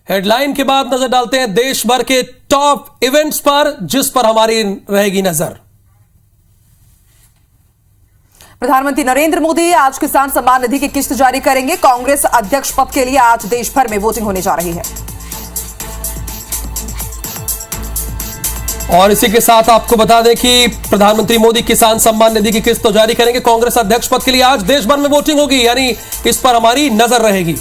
Headline के बाद नजर डालते हैं देश भर के टॉप इवेंट्स पर, जिस पर हमारी रहेगी नजर। प्रधानमंत्री नरेंद्र मोदी आज किसान सम्मान निधि की किस्त जारी करेंगे। कांग्रेस अध्यक्ष पद के लिए आज देश भर में वोटिंग होने जा रही है। और इसी के साथ आपको बता दें कि प्रधानमंत्री मोदी किसान सम्मान निधि की किस्त तो जारी करेंगे। कांग्रेस अध्यक्ष पद के लिए आज देश भर में वोटिंग होगी, यानी इस पर हमारी नजर रहेगी।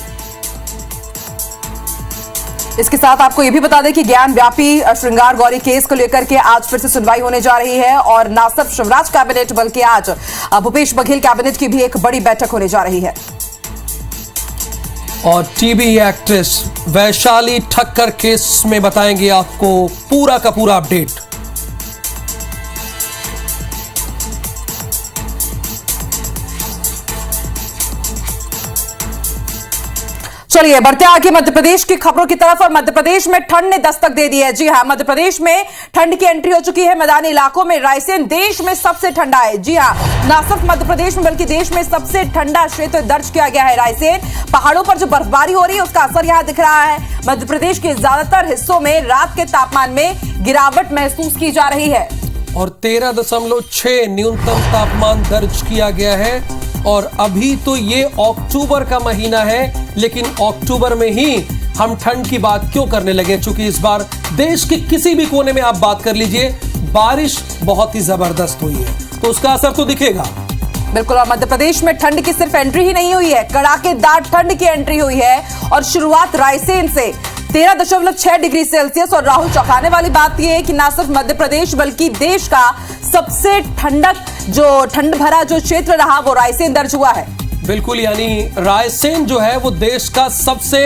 इसके साथ आपको यह भी बता दें कि ज्ञान व्यापी श्रृंगार गौरी केस को लेकर के आज फिर से सुनवाई होने जा रही है और न सिर्फ शिवराज कैबिनेट बल्कि आज भूपेश बघेल कैबिनेट की भी एक बड़ी बैठक होने जा रही है। और TV actress Vaishali Thakkar case में बताएंगे आपको पूरा का पूरा अपडेट। चलिए बढ़ते आगे मध्य प्रदेश की खबरों की तरफ। और मध्य प्रदेश में ठंड ने दस्तक दे दी है। जी हां, मध्य प्रदेश में ठंड की एंट्री हो चुकी है। मैदानी इलाकों में रायसेन देश में सबसे ठंडा है। जी हां, न सिर्फ मध्य प्रदेश में बल्कि देश में सबसे ठंडा क्षेत्र दर्ज किया गया है रायसेन। पहाड़ों पर जो बर्फबारी हो रही है उसका असर यहां दिख रहा है। मध्य प्रदेश के ज्यादातर हिस्सों में रात के तापमान में गिरावट महसूस की जा रही है और 13.6 न्यूनतम तापमान दर्ज किया गया है। और अभी तो ये अक्टूबर का महीना है, लेकिन अक्टूबर में ही हम ठंड की बात क्यों करने लगे? क्योंकि इस बार देश के किसी भी कोने में आप बात कर लीजिए, बारिश बहुत ही जबरदस्त हुई है, तो उसका असर तो दिखेगा। बिल्कुल। और मध्य प्रदेश में ठंड की सिर्फ एंट्री ही नहीं हुई है, कड़ाकेदार ठंड की एंट्री हुई है। और शुरुआत रायसेन से 13.6 डिग्री सेल्सियस। और राहुल, चौंकाने वाली बात यह है कि न सिर्फ मध्य प्रदेश बल्कि देश का सबसे ठंड भरा जो क्षेत्र रहा वो रायसेन दर्ज हुआ है। बिल्कुल, यानी रायसेन जो है वो देश का सबसे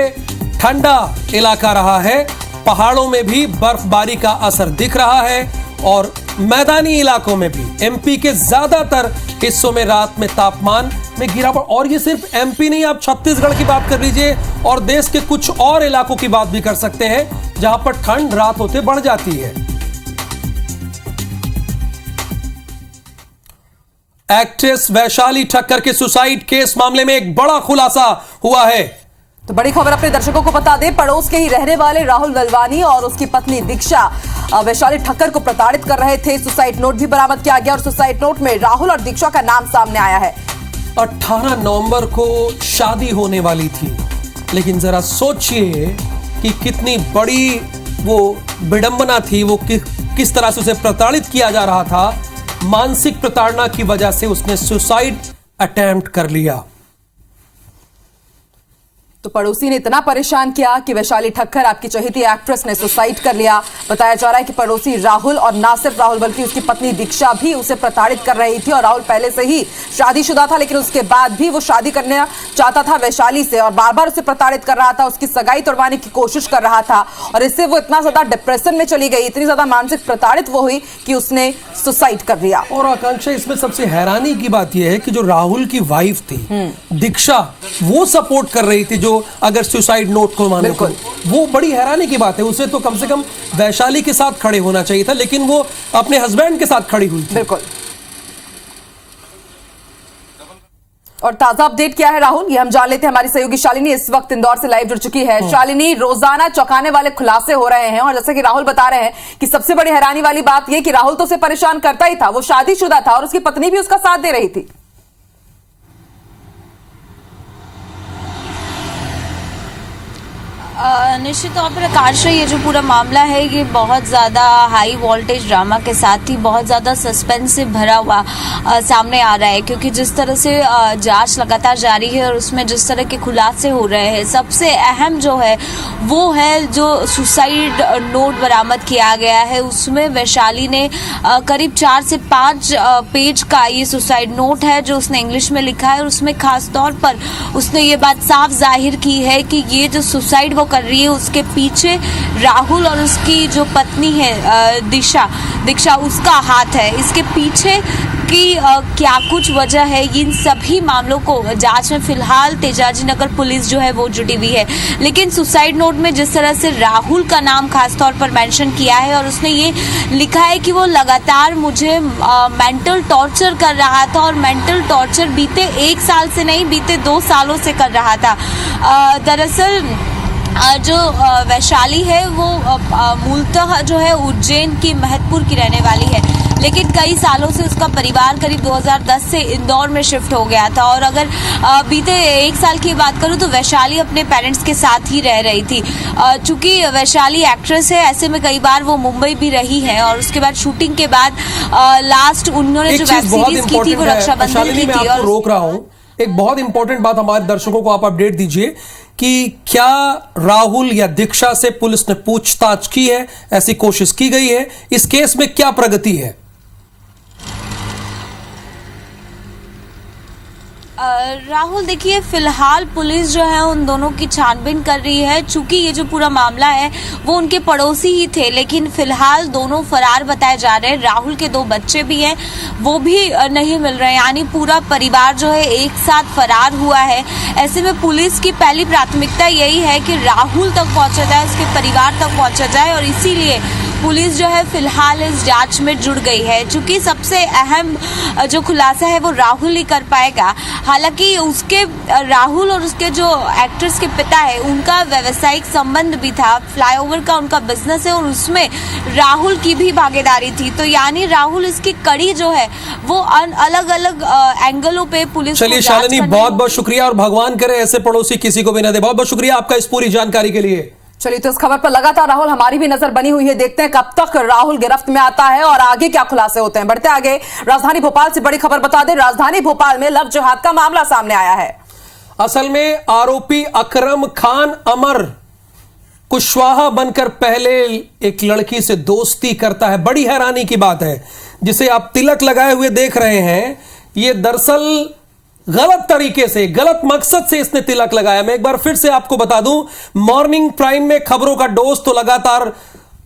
ठंडा इलाका रहा है। पहाड़ों में भी बर्फबारी का असर दिख रहा है और मैदानी इलाकों में भी एमपी के ज्यादातर हिस्सों में रात में तापमान में गिरावट। और ये सिर्फ एमपी नहीं, आप छत्तीसगढ़ की बात कर लीजिए और देश के कुछ और इलाकों की बात भी कर सकते हैं जहां पर ठंड रात होते बढ़ जाती है। एक्ट्रेस वैशाली ठक्कर के सुसाइड केस मामले में एक बड़ा खुलासा हुआ है। तो बड़ी खबर अपने दर्शकों को बता दें, पड़ोस के ही रहने वाले राहुल ललवानी और उसकी पत्नी दीक्षा वैशाली ठक्कर को प्रताड़ित कर रहे थे। सुसाइड नोट भी बरामद किया गया और सुसाइड नोट में राहुल और दीक्षा का नाम सामने आया है। 18 नवंबर को शादी होने वाली थी, लेकिन जरा सोचिए कि कितनी बड़ी वो विडंबना थी, वो किस तरह से उसे प्रताड़ित किया जा रहा था। मानसिक प्रताड़ना की वजह से उसने सुसाइड अटेम्प्ट कर लिया। तो पड़ोसी ने इतना परेशान किया कि वैशाली ठक्कर, आपकी चहेती एक्ट्रेस, ने सुसाइड कर लिया। बताया जा रहा है कि पड़ोसी राहुल और ना सिर्फ राहुल बल्कि उसकी पत्नी दीक्षा भी उसे प्रताड़ित कर रही थी। और राहुल पहले से ही शादीशुदा था, लेकिन उसके बाद भी वो शादी करना चाहता था वैशाली से और बार बार उसे प्रताड़ित कर रहा था, उसकी सगाई तोड़वाने की कोशिश कर रहा था। और इससे वो इतना ज्यादा डिप्रेशन में चली गई, इतनी ज्यादा मानसिक प्रताड़ित वो हुई कि उसने सुसाइड कर लिया। और आकांक्षा, इसमें सबसे हैरानी की बात यह है कि जो राहुल की वाइफ थी दीक्षा, वो सपोर्ट कर रही थी, जो अगर सुसाइड नोट को माने तो वो बड़ी हैरानी की बात है। उसे तो कम से कम वैशाली के साथ खड़े होना चाहिए था, लेकिन वो अपने हस्बैंड के साथ खड़ी हुई थी। बिल्कुल। और ताजा अपडेट क्या है राहुल, ये हम जान लेते हैं। हमारी सहयोगी शालिनी इस वक्त इंदौर से लाइव जुड़ चुकी है। शालिनी, रोजाना चौंकाने वाले खुलासे हो रहे हैं और जैसे कि राहुल बता रहे हैं कि सबसे बड़ी हैरानी वाली बात यह कि राहुल तो उसे परेशान करता ही था, वो शादीशुदा था और उसकी पत्नी भी उसका साथ दे रही थी। निश्चित तौर पर आकाश, ये जो पूरा मामला है ये बहुत ज़्यादा हाई वोल्टेज ड्रामा के साथ ही बहुत ज़्यादा सस्पेंस से भरा हुआ सामने आ रहा है, क्योंकि जिस तरह से जांच लगातार जारी है और उसमें जिस तरह के खुलासे हो रहे हैं, सबसे अहम जो है वो है जो सुसाइड नोट बरामद किया गया है। उसमें वैशाली ने करीब 4 से 5 पेज का ये सुसाइड नोट है जो उसने इंग्लिश में लिखा है और उसमें खास तौर पर उसने ये बात साफ जाहिर की है कि ये जो सुसाइड वो कर रही है उसके पीछे राहुल और उसकी जो पत्नी है दीक्षा उसका हाथ है। इसके पीछे की क्या कुछ वजह है, इन सभी मामलों को जांच में फिलहाल तेजाजी नगर पुलिस जो है वो जुटी हुई है। लेकिन सुसाइड नोट में जिस तरह से राहुल का नाम खास तौर पर मेंशन किया है और उसने ये लिखा है कि वो लगातार मुझे मेंटल टॉर्चर कर रहा था और मेंटल टॉर्चर बीते 1 साल से नहीं बीते 2 सालों से कर रहा था। दरअसल जो वैशाली है वो मूलतः जो है उज्जैन की महतपुर की रहने वाली है, लेकिन कई सालों से उसका परिवार करीब 2010 से इंदौर में शिफ्ट हो गया था। और अगर बीते 1 साल की बात करूं तो वैशाली अपने पेरेंट्स के साथ ही रह रही थी। चूंकि वैशाली एक्ट्रेस है, ऐसे में कई बार वो मुंबई भी रही है और उसके बाद शूटिंग के बाद लास्ट उन्होंने जो वेब सीरीज की थी वो रक्षाबंधन की थी। और रोक रहा हूं, एक बहुत इंपॉर्टेंट बात हमारे दर्शकों को आप अपडेट दीजिए कि क्या राहुल या दीक्षा से पुलिस ने पूछताछ की है, ऐसी कोशिश की गई है, इस केस में क्या प्रगति है? राहुल देखिए, फिलहाल पुलिस जो है उन दोनों की छानबीन कर रही है। चूंकि ये जो पूरा मामला है वो उनके पड़ोसी ही थे, लेकिन फिलहाल दोनों फरार बताए जा रहे हैं। राहुल के 2 बच्चे भी हैं, वो भी नहीं मिल रहे हैं, यानी पूरा परिवार जो है एक साथ फरार हुआ है। ऐसे में पुलिस की पहली प्राथमिकता यही है कि राहुल तक पहुंचा जाए, उसके परिवार तक पहुंचा जाए, और इसीलिए पुलिस जो है फिलहाल इस जांच में जुड़ गई है। चूंकि सबसे अहम जो खुलासा है वो राहुल ही कर पाएगा। हालांकि उसके राहुल और उसके जो एक्ट्रेस के पिता है उनका व्यावसायिक संबंध भी था, फ्लाईओवर का उनका बिजनेस है और उसमें राहुल की भी भागीदारी थी। तो यानी राहुल इसकी कड़ी जो है वो अलग अलग एंगलों पे पुलिस। चलिए शालिनी, बहुत बहुत शुक्रिया, और भगवान करे ऐसे पड़ोसी किसी को भी ना दे। बहुत बहुत शुक्रिया आपका इस पूरी जानकारी के लिए। चलिए, तो इस खबर पर लगातार राहुल हमारी भी नजर बनी हुई है। देखते हैं कब तक राहुल गिरफ्त में आता है और आगे क्या खुलासे होते हैं। बढ़ते आगे, राजधानी भोपाल से बड़ी खबर बता दें। राजधानी भोपाल में लव जिहाद का मामला सामने आया है। असल में आरोपी अकरम खान अमर कुशवाहा बनकर पहले एक लड़की से दोस्ती करता है। बड़ी हैरानी की बात है, जिसे आप तिलक लगाए हुए देख रहे हैं, ये दरअसल गलत तरीके से, गलत मकसद से इसने तिलक लगाया। मैं एक बार फिर से आपको बता दूं, मॉर्निंग प्राइम में खबरों का डोज तो लगातार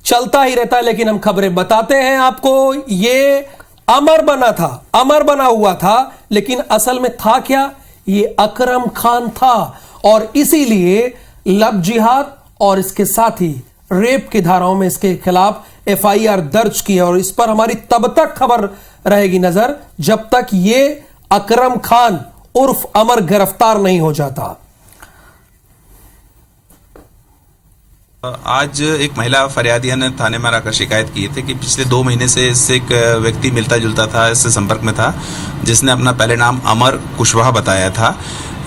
चलता ही रहता है, लेकिन हम खबरें बताते हैं आपको। ये अमर बना था, अमर बना हुआ था, लेकिन असल में था क्या? ये अकरम खान था, और इसीलिए लव जिहाद और इसके साथ ही रेप की धाराओं में इसके खिलाफ FIR दर्ज की है। और इस पर हमारी तब तक खबर रहेगी नजर जब तक ये अकरम खान उर्फ अमर गिरफ्तार नहीं हो जाता। आज एक महिला फरियादिया ने थाने में आकर शिकायत की थी कि पिछले 2 महीने से इससे एक व्यक्ति मिलता जुलता था, इससे संपर्क में था, जिसने अपना पहले नाम अमर कुशवाहा बताया था।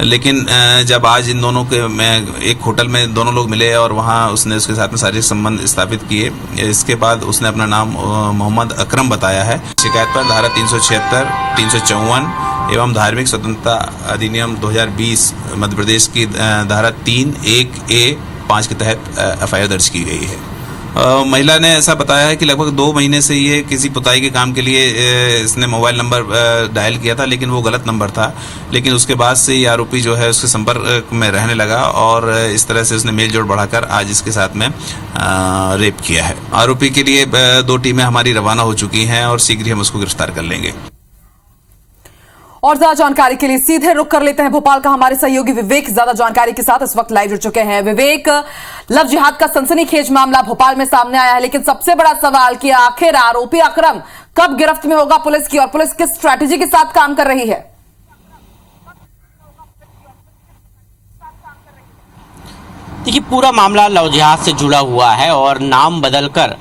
लेकिन जब आज इन दोनों के में एक होटल में दोनों लोग मिले और वहाँ उसने उसके साथ में शारीरिक संबंध स्थापित किए। इसके बाद उसने अपना नाम मोहम्मद अकरम बताया है। शिकायत पर धारा 376, 354 एवं धार्मिक स्वतंत्रता अधिनियम 2020 मध्य प्रदेश की धारा 3(1)(a)(5) के तहत FIR दर्ज की गई है। महिला ने ऐसा बताया है कि लगभग 2 महीने से ये किसी पुताई के काम के लिए इसने मोबाइल नंबर डायल किया था, लेकिन वो गलत नंबर था। लेकिन उसके बाद से ये आरोपी जो है उसके संपर्क में रहने लगा और इस तरह से उसने मेल जोड़ बढ़ाकर आज इसके साथ में रेप किया है। आरोपी के लिए 2 टीमें हमारी रवाना हो चुकी हैं और शीघ्र ही हम उसको गिरफ्तार कर लेंगे। और ज्यादा जानकारी के लिए सीधे रुक कर लेते हैं भोपाल का हमारे सहयोगी विवेक ज्यादा जानकारी के साथ इस वक्त लाइव जुड़ चुके हैं। विवेक, लव जिहाद का सनसनीखेज मामला भोपाल में सामने आया है, लेकिन सबसे बड़ा सवाल कि आखिर आरोपी अकरम कब गिरफ्त में होगा पुलिस की, और पुलिस किस स्ट्रैटेजी के साथ काम कर रही है? देखिए, पूरा मामला लव जिहाद से जुड़ा हुआ है और नाम बदलकर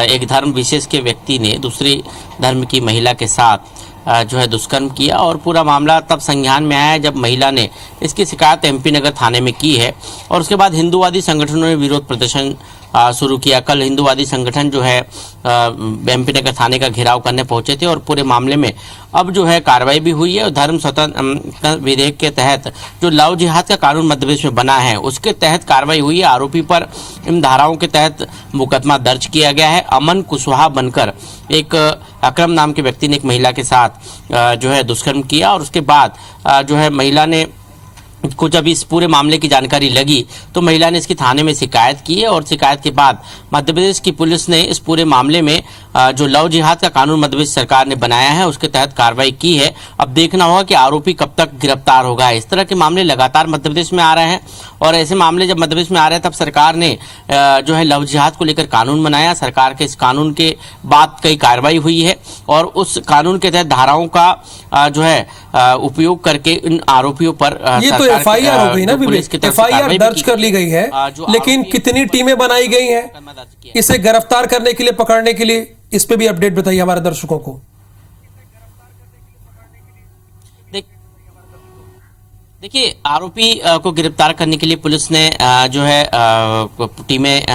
एक धर्म विशेष के व्यक्ति ने दूसरे धर्म की महिला के साथ जो है दुष्कर्म किया। और पूरा मामला तब संज्ञान में आया जब महिला ने इसकी शिकायत MP नगर थाने में की है और उसके बाद हिंदूवादी संगठनों ने विरोध प्रदर्शन शुरू किया। कल हिंदूवादी संगठन जो है MP नगर थाने का घेराव करने पहुंचे थे और पूरे मामले में अब जो है कार्रवाई भी हुई है। और धर्म स्वतंत्र विधेयक के तहत जो लव जिहाद का कानून मध्य प्रदेश में बना है उसके तहत कार्रवाई हुई है। आरोपी पर इन धाराओं के तहत मुकदमा दर्ज किया गया है। अमन कुशवाहा बनकर एक अकरम नाम के व्यक्ति ने एक महिला के साथ जो है दुष्कर्म किया और उसके बाद जो है महिला ने को जब इस पूरे मामले की जानकारी लगी तो महिला ने इसकी थाने में शिकायत की है और शिकायत के बाद मध्य प्रदेश की पुलिस ने इस पूरे मामले में जो लव जिहाद का कानून मध्य प्रदेश सरकार ने बनाया है उसके तहत कार्रवाई की है। अब देखना होगा कि आरोपी कब तक गिरफ्तार होगा। इस तरह के मामले लगातार मध्य प्रदेश में आ रहे हैं और ऐसे मामले जब मध्य प्रदेश में आ रहे हैं तब सरकार ने जो है लव जिहाद को लेकर कानून बनाया। सरकार के इस कानून के बाद कई कार्रवाई हुई है और उस कानून के तहत धाराओं का जो है उपयोग करके इन आरोपियों पर ये तो एफआईआर हो गई ना, एफआईआर दर्ज कर ली गई है, लेकिन कितनी टीमें बनाई गई हैं इसे गिरफ्तार करने के लिए, पकड़ने के लिए? इस पे भी अपडेट बताइए हमारे दर्शकों को। देखिए, आरोपी को गिरफ्तार करने के लिए पुलिस ने जो है टीमें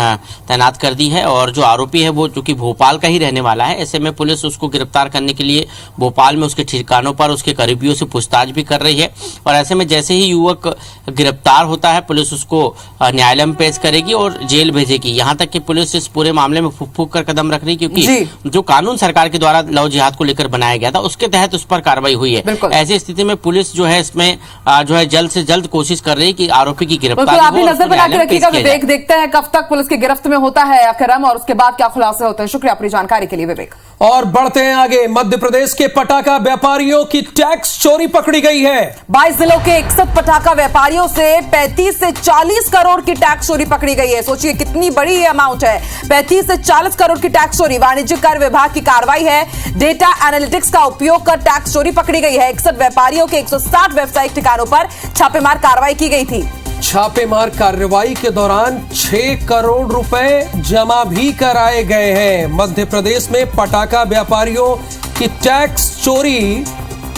तैनात कर दी है और जो आरोपी है वो चूंकि भोपाल का ही रहने वाला है, ऐसे में पुलिस उसको गिरफ्तार करने के लिए भोपाल में उसके ठिकानों पर उसके करीबियों से पूछताछ भी कर रही है। और ऐसे में जैसे ही युवक गिरफ्तार होता है पुलिस उसको न्यायालय में पेश करेगी और जेल भेजेगी। यहाँ तक कि पुलिस इस पूरे मामले में फूक फूक कर कदम रख रही, क्योंकि जो कानून सरकार के द्वारा लव जिहाद को लेकर बनाया गया था उसके तहत उस पर कार्रवाई हुई है। ऐसी स्थिति में पुलिस जो है इसमें जो है जल्द से जल्द कोशिश कर रही है कि आरोपी की गिरफ्तारी हो। आप भी नजर बना के रखिएगा विवेक, देखते हैं कब तक पुलिस की गिरफ्त में होता है अकरम और उसके बाद क्या खुलासे होते हैं। शुक्रिया अपनी जानकारी के लिए विवेक। और बढ़ते हैं आगे, मध्य प्रदेश के पटाखा व्यापारियों की टैक्स चोरी पकड़ी गई है। 22 जिलों के 61 पटाखा व्यापारियों से 35 से 40 करोड़ की टैक्स चोरी पकड़ी गई है। सोचिए कितनी बड़ी ये अमाउंट है, 35 से 40 करोड़ की टैक्स चोरी। वाणिज्यिक कर विभाग की कार्रवाई है। डेटा एनालिटिक्स का उपयोग कर टैक्स चोरी पकड़ी गई है। 61 व्यापारियों के 160 व्यावसायिक ठिकानों पर छापेमार कार्रवाई की गई थी। छापेमार कार्रवाई के दौरान 6 करोड़ रुपए जमा भी कराए गए हैं। मध्य प्रदेश में पटाखा व्यापारियों की टैक्स चोरी,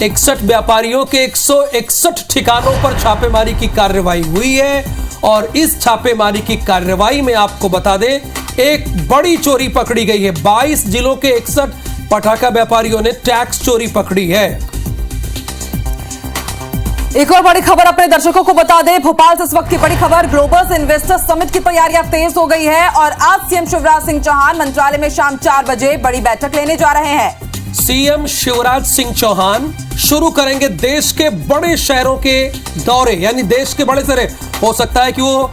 61 व्यापारियों के 161 ठिकानों पर छापेमारी की कार्रवाई हुई है। और इस छापेमारी की कार्रवाई में आपको बता दें एक बड़ी चोरी पकड़ी गई है। 22 जिलों के 61 पटाखा व्यापारियों ने टैक्स चोरी पकड़ी है। एक और बड़ी खबर अपने दर्शकों को बता दें, भोपाल से इस वक्त की बड़ी खबर, ग्लोबल इन्वेस्टर्स समिट की तैयारियां तेज हो गई है और आज सीएम शिवराज सिंह चौहान मंत्रालय में शाम 4 बजे बड़ी बैठक लेने जा रहे हैं। सीएम शिवराज सिंह चौहान शुरू करेंगे देश के बड़े शहरों के दौरे, यानी देश के बड़े शहर, हो सकता है कि वो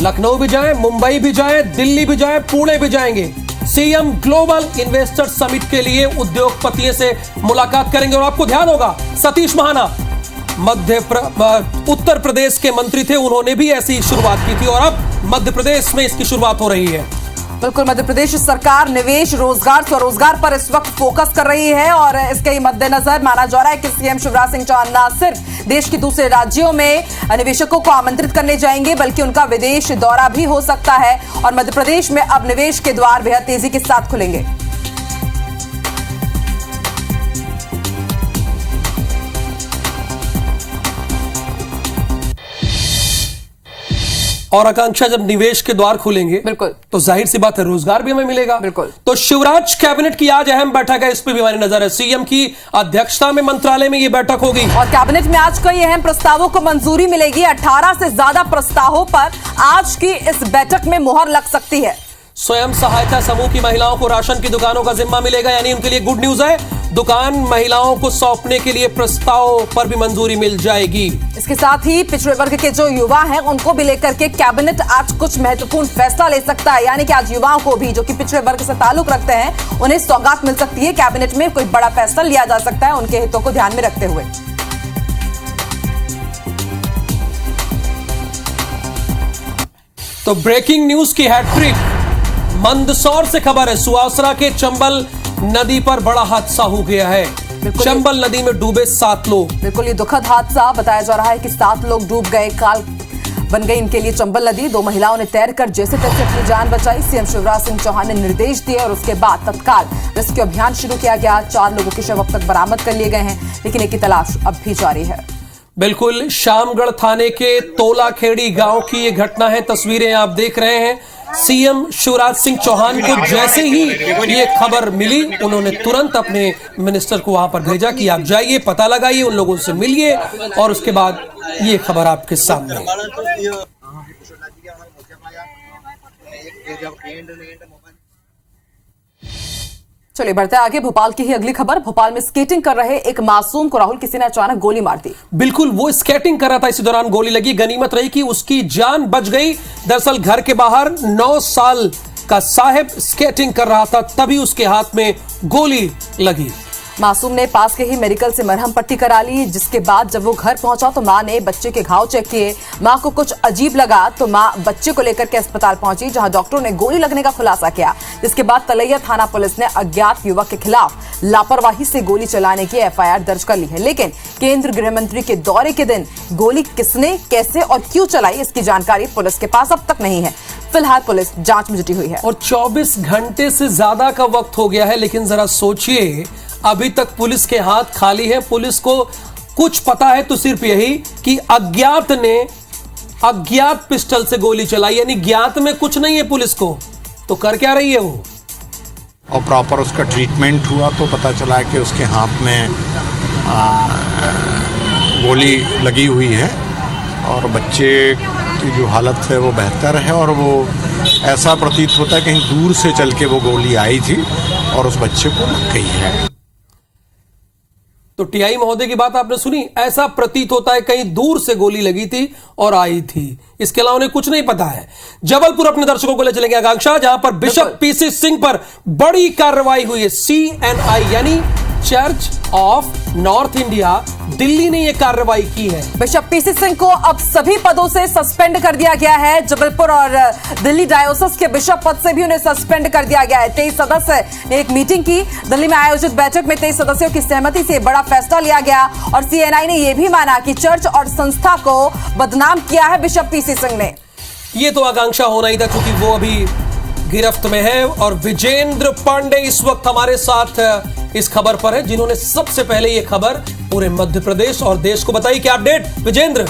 लखनऊ भी जाएं, मुंबई भी जाएं, दिल्ली भी जाएं, पुणे भी जाएंगे। सीएम ग्लोबल इन्वेस्टर्स समिट के लिए उद्योगपतियों से मुलाकात करेंगे। और आपको ध्यान होगा सतीश महाना उत्तर प्रदेश के मंत्री थे, उन्होंने भी ऐसी शुरुआत की थी और अब मध्य प्रदेश में इसकी शुरुआत हो रही है। बिल्कुल, मध्य प्रदेश सरकार निवेश, रोजगार, स्वरोजगार पर इस वक्त फोकस कर रही है और इसके मद्देनजर माना जा रहा है कि सीएम शिवराज सिंह चौहान न सिर्फ देश के दूसरे राज्यों में निवेशकों को आमंत्रित करने जाएंगे बल्कि उनका विदेश दौरा भी हो सकता है और मध्य प्रदेश में अब निवेश के द्वार बेहद तेजी के साथ खुलेंगे। और आकांक्षा, जब निवेश के द्वार खुलेंगे बिल्कुल तो जाहिर सी बात है रोजगार भी हमें मिलेगा। बिल्कुल। तो शिवराज कैबिनेट की आज अहम बैठक है, इस पे भी हमारी नजर है। सीएम की अध्यक्षता में मंत्रालय में यह बैठक होगी और कैबिनेट में आज कई अहम प्रस्तावों को मंजूरी मिलेगी। 18 से ज्यादा प्रस्तावों पर आज की इस बैठक में मुहर लग सकती है। स्वयं सहायता समूह की महिलाओं को राशन की दुकानों का जिम्मा मिलेगा, यानी उनके लिए गुड न्यूज है। दुकान महिलाओं को सौंपने के लिए प्रस्ताव पर भी मंजूरी मिल जाएगी। इसके साथ ही पिछड़े वर्ग के जो युवा हैं उनको भी लेकर के कैबिनेट आज कुछ महत्वपूर्ण फैसला ले सकता है, यानी कि आज युवाओं को भी जो कि पिछड़े वर्ग से ताल्लुक रखते हैं उन्हें सौगात मिल सकती है। कैबिनेट में कोई बड़ा फैसला लिया जा सकता है उनके हितों को ध्यान में रखते हुए। तो ब्रेकिंग न्यूज की हैट्रिक मंदसौर से खबर है। सुवासरा के चंबल नदी पर बड़ा हादसा हो गया है। चंबल नदी में डूबे 7 लोग। बिल्कुल, ये दुखद हादसा बताया जा रहा है कि 7 लोग डूब गए, काल बन गई इनके लिए चंबल नदी। 2 महिलाओं ने तैरकर जैसे तैसे अपनी जान बचाई। सीएम शिवराज सिंह चौहान ने निर्देश दिए और उसके बाद तत्काल रेस्क्यू अभियान शुरू किया गया। 4 लोगों के शव अब तक बरामद कर लिए गए हैं, लेकिन इनकी तलाश अब भी जारी है। बिल्कुल, शामगढ़ थाने के तोलाखेड़ी गांव की ये घटना है, तस्वीरें आप देख रहे हैं। सीएम शिवराज सिंह चौहान को जैसे ही ये खबर मिली उन्होंने तुरंत अपने मिनिस्टर को वहां पर भेजा कि आप जाइए, पता लगाइए, उन लोगों से मिलिए और उसके बाद ये खबर आपके सामने। चलिए बढ़ते आगे, भोपाल की ही अगली खबर। भोपाल में स्केटिंग कर रहे एक मासूम को राहुल किसी ने अचानक गोली मार दी। बिल्कुल, वो स्केटिंग कर रहा था, इसी दौरान गोली लगी। गनीमत रही कि उसकी जान बच गई। दरअसल घर के बाहर 9 साल का साहिब स्केटिंग कर रहा था, तभी उसके हाथ में गोली लगी। मासूम ने पास के ही मेडिकल से मरहम पट्टी करा ली, जिसके बाद जब वो घर पहुंचा तो मां ने बच्चे के घाव चेक किए। मां को कुछ अजीब लगा तो मां बच्चे को लेकर के अस्पताल पहुंची, जहां डॉक्टरों ने गोली लगने का खुलासा किया। जिसके बाद तलैया थाना पुलिस ने अज्ञात युवक के खिलाफ लापरवाही से गोली चलाने की FIR दर्ज कर ली है। लेकिन केंद्रीय गृह मंत्री के दौरे के दिन गोली किसने, कैसे और क्यों चलाई, इसकी जानकारी पुलिस के पास अब तक नहीं है। फिलहाल पुलिस जांच में जुटी हुई है। और 24 घंटे से ज्यादा का वक्त हो गया है, लेकिन जरा सोचिए, अभी तक पुलिस के हाथ खाली है। पुलिस को कुछ पता है तो सिर्फ यही कि अज्ञात ने अज्ञात पिस्टल से गोली चलाई, यानी ज्ञात में कुछ नहीं है पुलिस को। तो कर क्या रही है वो? और प्रॉपर उसका ट्रीटमेंट हुआ तो पता चला कि उसके हाथ में गोली लगी हुई है और बच्चे की जो हालत है वो बेहतर है। और वो ऐसा प्रतीत होता है कहीं दूर से चल के वो गोली आई थी और उस बच्चे को लग गई है। तो टीआई महोदय की बात आपने सुनी, ऐसा प्रतीत होता है कहीं दूर से गोली लगी थी और आई थी। इसके अलावा उन्हें कुछ नहीं पता है। जबलपुर अपने दर्शकों को ले चलेंगे आकांक्षा, जहां पर बिशप पीसी सिंह पर बड़ी कार्रवाई हुई है। CNI यानी church of north India Delhi ने यह कार्रवाई की है। बिशप पीसी सिंह को अब सभी पदों से सस्पेंड कर दिया गया है। जबलपुर और दिल्ली डायोसिस के बिशप पद से भी उन्हें सस्पेंड कर दिया गया है। 23 सदस्य ने एक मीटिंग की। दिल्ली में आयोजित बैठक में 23 सदस्यों की सहमति से बड़ा फैसला लिया गया और CNI ने यह भी माना कि चर्च और संस्था को बदनाम किया है बिशप पीसी सिंह ने। यह तो आकांक्षा होना ही था, क्योंकि वो अभी गिरफ्त में है। और विजेंद्र पांडे इस वक्त हमारे साथ इस खबर पर है, जिन्होंने सबसे पहले ये खबर पूरे मध्य प्रदेश और देश को बताई। क्या अपडेट विजेंद्र?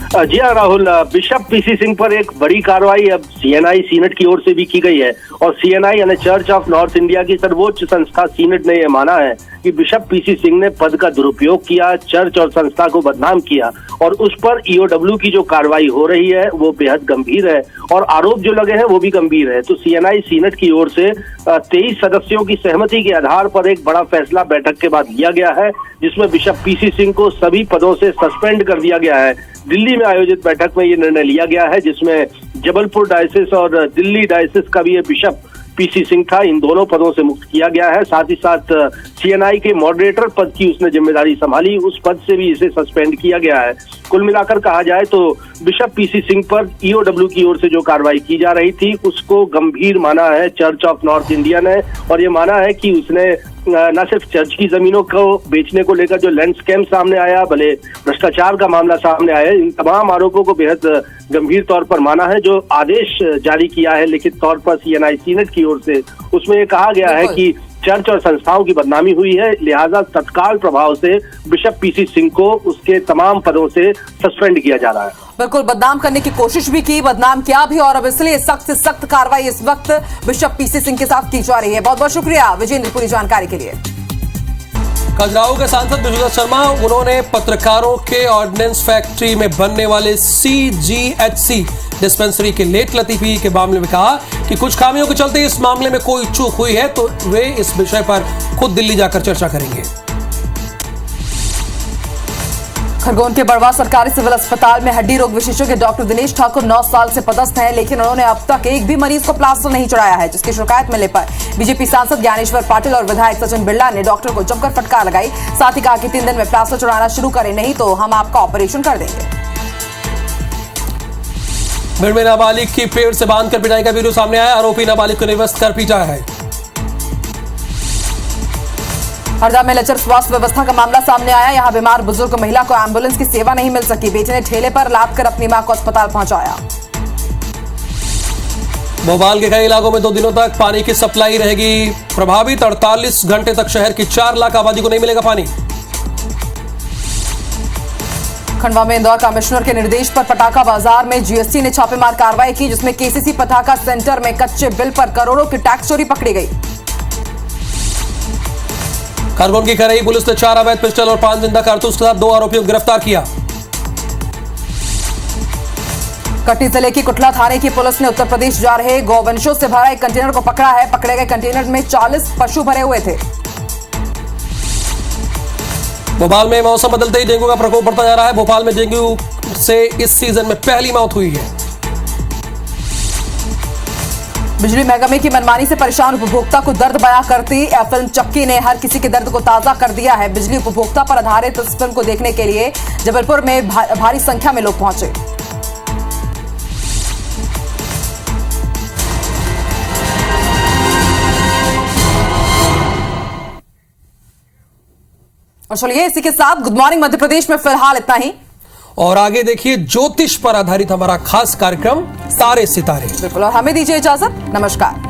जी हाँ राहुल, बिशप पीसी सिंह पर एक बड़ी कार्रवाई अब CNI सीनेट की ओर से भी की गई है। और CNI यानी चर्च ऑफ नॉर्थ इंडिया की सर्वोच्च संस्था सीनेट ने यह माना है कि बिशप पीसी सिंह ने पद का दुरुपयोग किया, चर्च और संस्था को बदनाम किया और उस पर EOW की जो कार्रवाई हो रही है वो बेहद गंभीर है और आरोप जो लगे हैं वो भी गंभीर है। तो CNI सीनेट की ओर से 23 सदस्यों की सहमति के आधार पर एक बड़ा फैसला बैठक के बाद लिया गया है, जिसमें बिशप पीसी सिंह को सभी पदों से सस्पेंड कर दिया गया है। दिल्ली में आयोजित बैठक में ये निर्णय लिया गया है, जिसमें जबलपुर डायोसिस और दिल्ली डायोसिस का भी ये बिशप पीसी सिंह था, इन दोनों पदों से मुक्त किया गया है। साथ ही साथ CNI के मॉडरेटर पद की उसने जिम्मेदारी संभाली, उस पद से भी इसे सस्पेंड किया गया है। कुल मिलाकर कहा जाए तो बिशप पीसी सिंह पर EOW की ओर से जो कार्रवाई की जा रही थी उसको गंभीर माना है चर्च ऑफ नॉर्थ इंडिया ने और ये माना है कि उसने न सिर्फ चर्च की जमीनों को बेचने को लेकर जो लैंड स्कैम सामने आया, भले भ्रष्टाचार का मामला सामने आया, इन तमाम आरोपों को बेहद गंभीर तौर पर माना है। जो आदेश जारी किया है लिखित तौर पर CNI सीनेट की ओर से, उसमें ये कहा गया है कि चर्च और संस्थाओं की बदनामी हुई है, लिहाजा तत्काल प्रभाव से बिशप पीसी सिंह को उसके तमाम पदों से सस्पेंड किया जा रहा है। बिल्कुल, बदनाम करने की कोशिश भी की, बदनाम किया भी और अब इसलिए सख्त से सख्त कार्रवाई इस वक्त बिशप पीसी सिंह के साथ की जा रही है। बहुत बहुत शुक्रिया विजेंद्र पूरी जानकारी के लिए। खजुराहो के सांसद विश्वनाथ शर्मा, उन्होंने पत्रकारों के ऑर्डिनेंस फैक्ट्री में बनने वाले CGHC डिस्पेंसरी के लेट लतीफी के मामले में कहा कि कुछ खामियों के चलते इस मामले में कोई चूक हुई है तो वे इस विषय पर खुद दिल्ली जाकर चर्चा करेंगे। खरगोन के बड़वा सरकारी सिविल अस्पताल में हड्डी रोग विशेषज्ञ डॉक्टर दिनेश ठाकुर 9 साल से पदस्थ हैं, लेकिन उन्होंने अब तक एक भी मरीज को प्लास्टर नहीं चढ़ाया है, जिसकी शिकायत मिलने पर बीजेपी सांसद ज्ञानेश्वर पाटिल और विधायक सचिन बिरला ने डॉक्टर को जमकर फटकार लगाई। साथ ही कहा कि 3 दिन में प्लास्टर चढ़ाना शुरू करें, नहीं तो हम आपका ऑपरेशन कर देंगे। भिंड में नाबालिग की पेड़ से बांधकर पिटाई का वीडियो सामने आया। आरोपी नाबालिग को निवस्त कर पीटा है। हरदा में लचर स्वास्थ्य व्यवस्था का मामला सामने आया। यहां बीमार बुजुर्ग महिला को एम्बुलेंस की सेवा नहीं मिल सकी। बेटे ने ठेले पर लाद कर अपनी मां को अस्पताल पहुंचाया। भोपाल के कई इलाकों में 2 दिनों तक पानी की सप्लाई रहेगी प्रभावित। 48 घंटे तक शहर की 4 लाख आबादी को नहीं मिलेगा पानी। खंडवा में इंदौर कमिश्नर के निर्देश पर पटाखा बाजार में GST ने छापेमार कार्रवाई की, जिसमें KCC पटाखा सेंटर में कच्चे बिल पर करोड़ों की टैक्स चोरी पकड़ी गई। खरगोन की खरई पुलिस ने 4 अवैध पिस्टल और 5 जिंदा कारतूस के साथ 2 आरोपियों को गिरफ्तार किया। कटनी जिले की कुटला थाने की पुलिस ने उत्तर प्रदेश जा रहे गौवंशों से भरा एक कंटेनर को पकड़ा है। पकड़े गए कंटेनर में 40 पशु भरे हुए थे। भोपाल में मौसम बदलते ही डेंगू का प्रकोप बढ़ता जा रहा है। भोपाल में डेंगू से इस सीजन में पहली मौत हुई है। बिजली महकमे की मनमानी से परेशान उपभोक्ता को दर्द बयां करती फिल्म चक्की ने हर किसी के दर्द को ताजा कर दिया है। बिजली उपभोक्ता पर आधारित इस फिल्म को देखने के लिए जबलपुर में भारी संख्या में लोग पहुंचे। और चलिए इसी के साथ गुड मॉर्निंग मध्य प्रदेश में फिलहाल इतना ही। और आगे देखिए ज्योतिष पर आधारित हमारा खास कार्यक्रम तारे सितारे। बिल्कुल, और हमें दीजिए इजाजत। नमस्कार।